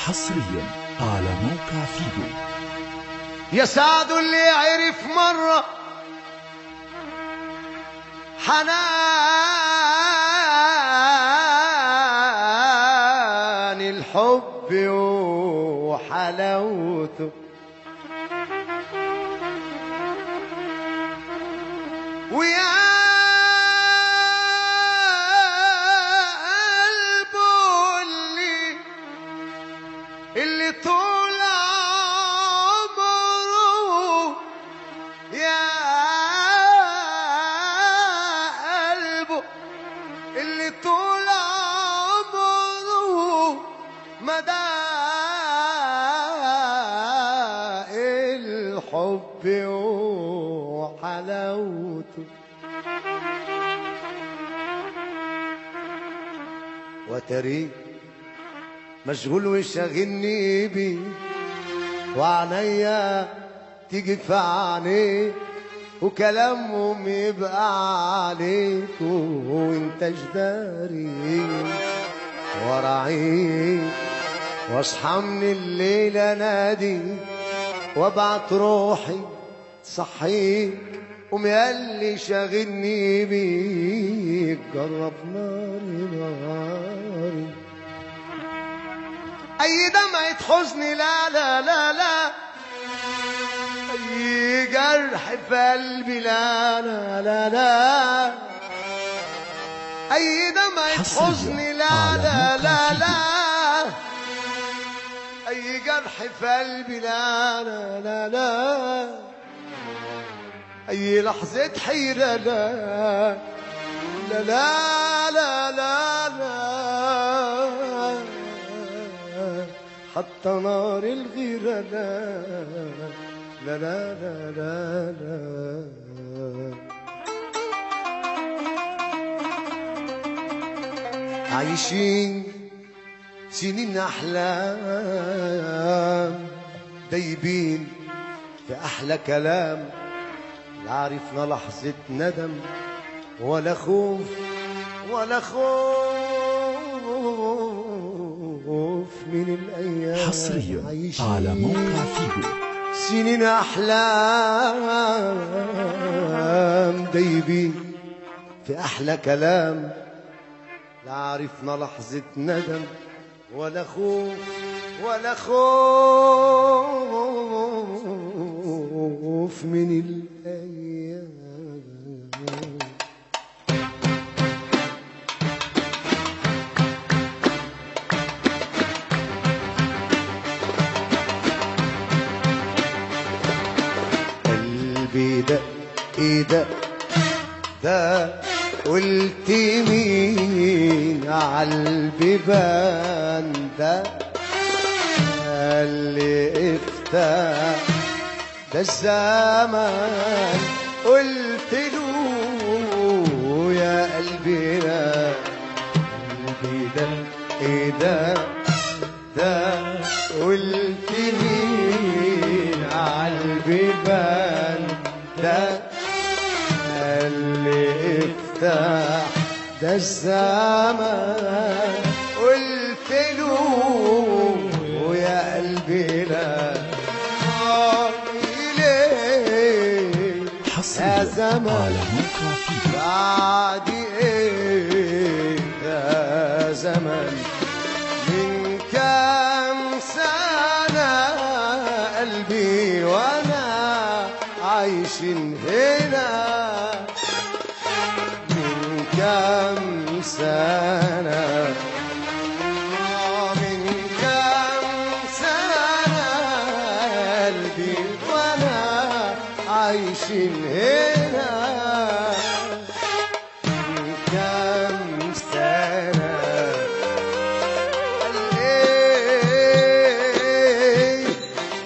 حصريا على موقع فيديو. يا سعد اللي عرف مرة حنان الحب وحلاوته، ويا اللي طول عمره، يا قلبه اللي طول عمره مدى الحب وحلاوته، وتريك مشغول وشاغلني بيه، وعنيا تيجي في عينيه، وكلامهم يبقى عليك وانت جداري، وراعيك واصحى من الليل انادي، وابعت روحي تصحيك، ومياللي شاغلني بيك، جرب ناري ناري، اي دمعة حزن لا لا لا لا، اي جرح في قلبي لا لا لا لا، اي دمعة حزن لا لا لا لا، اي جرح في قلبي لا لا لا لا، اي لحظة حيرة لا لا لا لا لا لا، حتى نار الغيرة لا لا لا لا لا لا. عايشين سنين أحلام، دايبين في أحلى كلام، لا عرفنا لحظة ندم ولا خوف ولا خوف من الأيام. حصريا على موقع فيديو. سنين أحلام دايبين في أحلى كلام، لا عرفنا لحظة ندم ولا خوف ولا خوف من الأيام. قلبي دق دق دق، قلت مين عالبيبان ده اللي افتح ده الزمان، قلت له يا قلبي لا، قلبي ده ايه ده ده، قلت مين عالبيبان ده اللي افتح ده الزمان، قلت له ويا قلبي لا، يا زمان بعد ايه يا زمان، من كام سنة قلبي وانا عايشين هنا، من كام سنة، من كام سنة قلبي وانا عايشين هنا، من كام سنة، قال ايه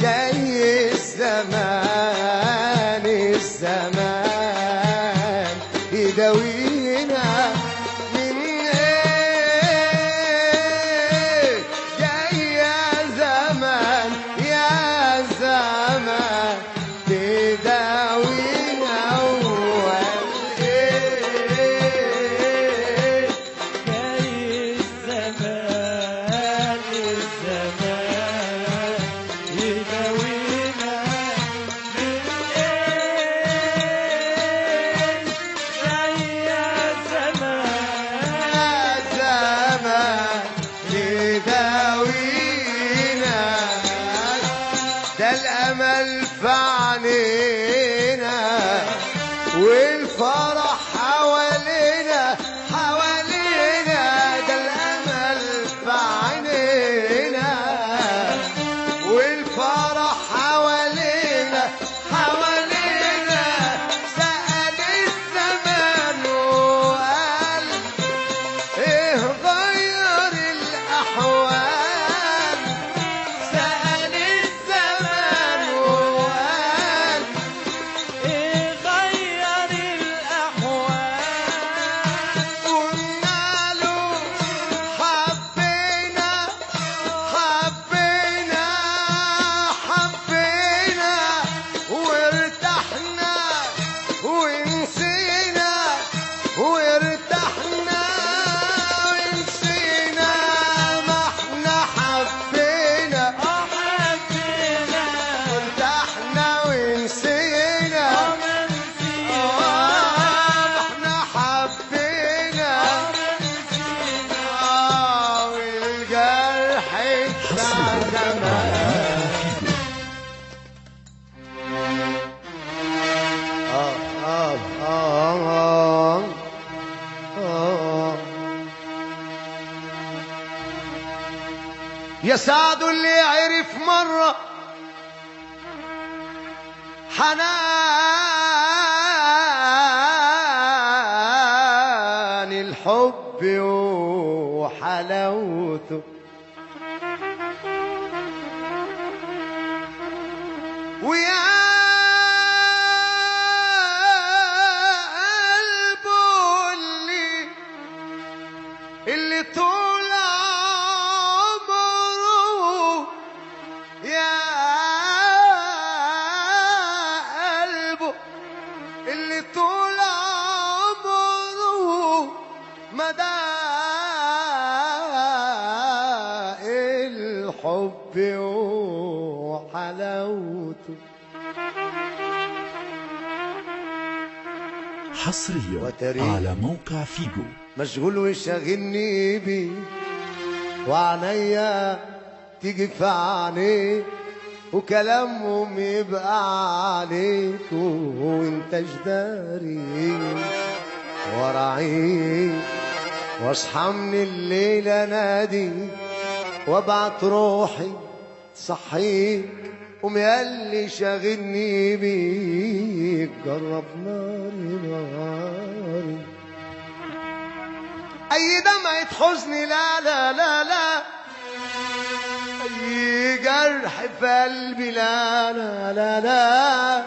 جاي الزمان الأمل في عينينا والفرح حوالينا حوالينا، ده الأمل في عينينا والفرح حوالينا حوالينا. سأل الزمان وقال ايه غير الأحوال، سأل الزمان وقال ايه غير الأحوال. قلنا له حبينا حبينا حبينا وارتحنا ونسينا وارتحنا ونسينا، ما احنا حبينا حبينا وارتحنا ونسينا، احنا حبينا والجرح بتاع زمان. يا سعد اللي عرف مرة حنان الحب وحلاوته، ويا قلبه اللي طول عمره، يا قلبه اللي طول عمره مدى الحب وحلاوته. حصريا وتاريخ. على موقع فيجو. مشغول وشاغلني بيه وعنيا تيجي في عينيه وكلامهم يبقى عليك وانت جداري وراعيك، واصحى من الليل انادي وابعت روحي صحيك، قوم ياللي شاغلني بيك جرب ناري ناري. اي دمعة حزن لا لا لا لا، اي جرح في قلبي لا لا لا لا،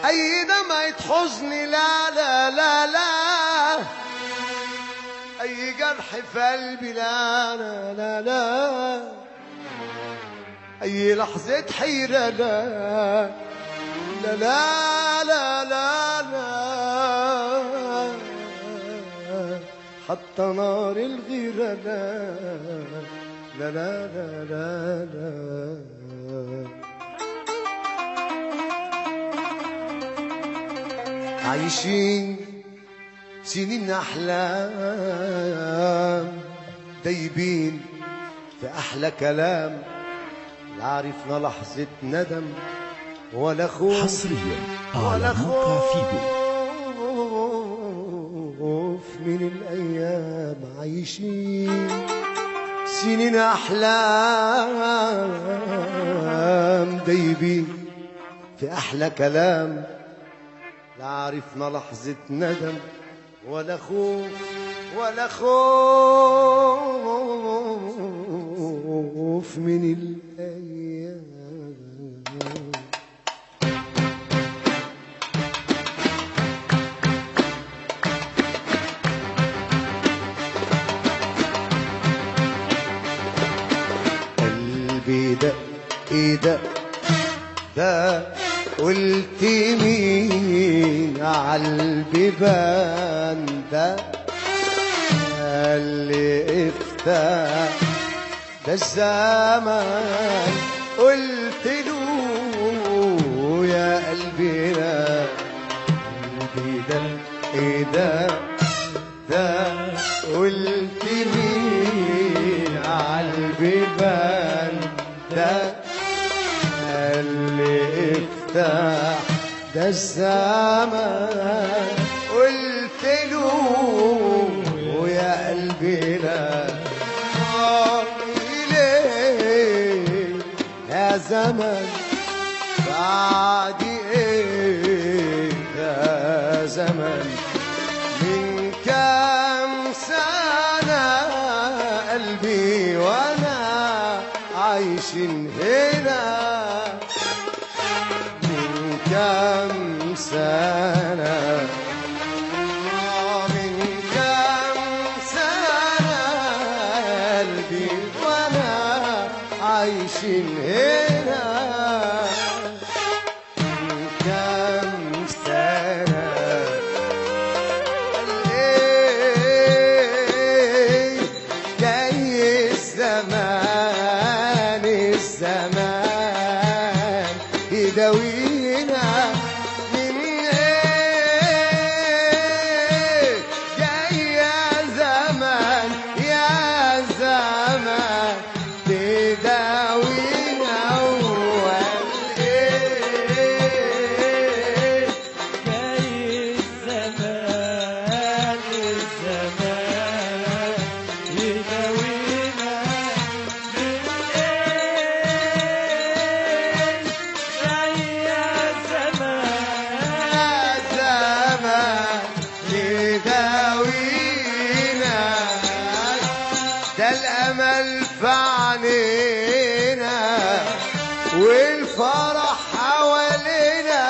اي دمعة حزن لا لا لا لا، اي جرح في قلبي لا لا لا لا، اي لحظة حيرة لا لا لا لا لا لا، حتى نار الغيرة لا لا لا لا لا لا. عايشين سنين أحلام دايبين في أحلى كلام، لا عرفنا لحظة ندم ولا خوف حصريا ولا على موقع فيجو. خوف من الأيام. عايشين سنين أحلام دايبين في أحلى كلام، لا عرفنا لحظة ندم ولا خوف ولا خوف من الأيام. قلبي دق دق ده قلت مين عالبيبان ده اللي افتح ده الزمان، قلت له يا قلبي لا قلبي ده ايه ده قلت مين عالبيبان ده وارتاح ده الزمان. قلت له ويا قلبي لا إليه يا زمن بعد ايه يا زمن. من كام سنة قلبي وانا عايشين هنا. من كام سنة من كام سنة قلبي وانا عايشين هنا. من كام سنة جاي الزمان الزمان يداوينا من ايه. جاي يا زمان يا زمان تداوينا اول ايه. جاي الزمان الزمان يداوينا من ايه. جاي يا زمان زمان يداوينا. ده الأمل في عينينا والفرح حوالينا.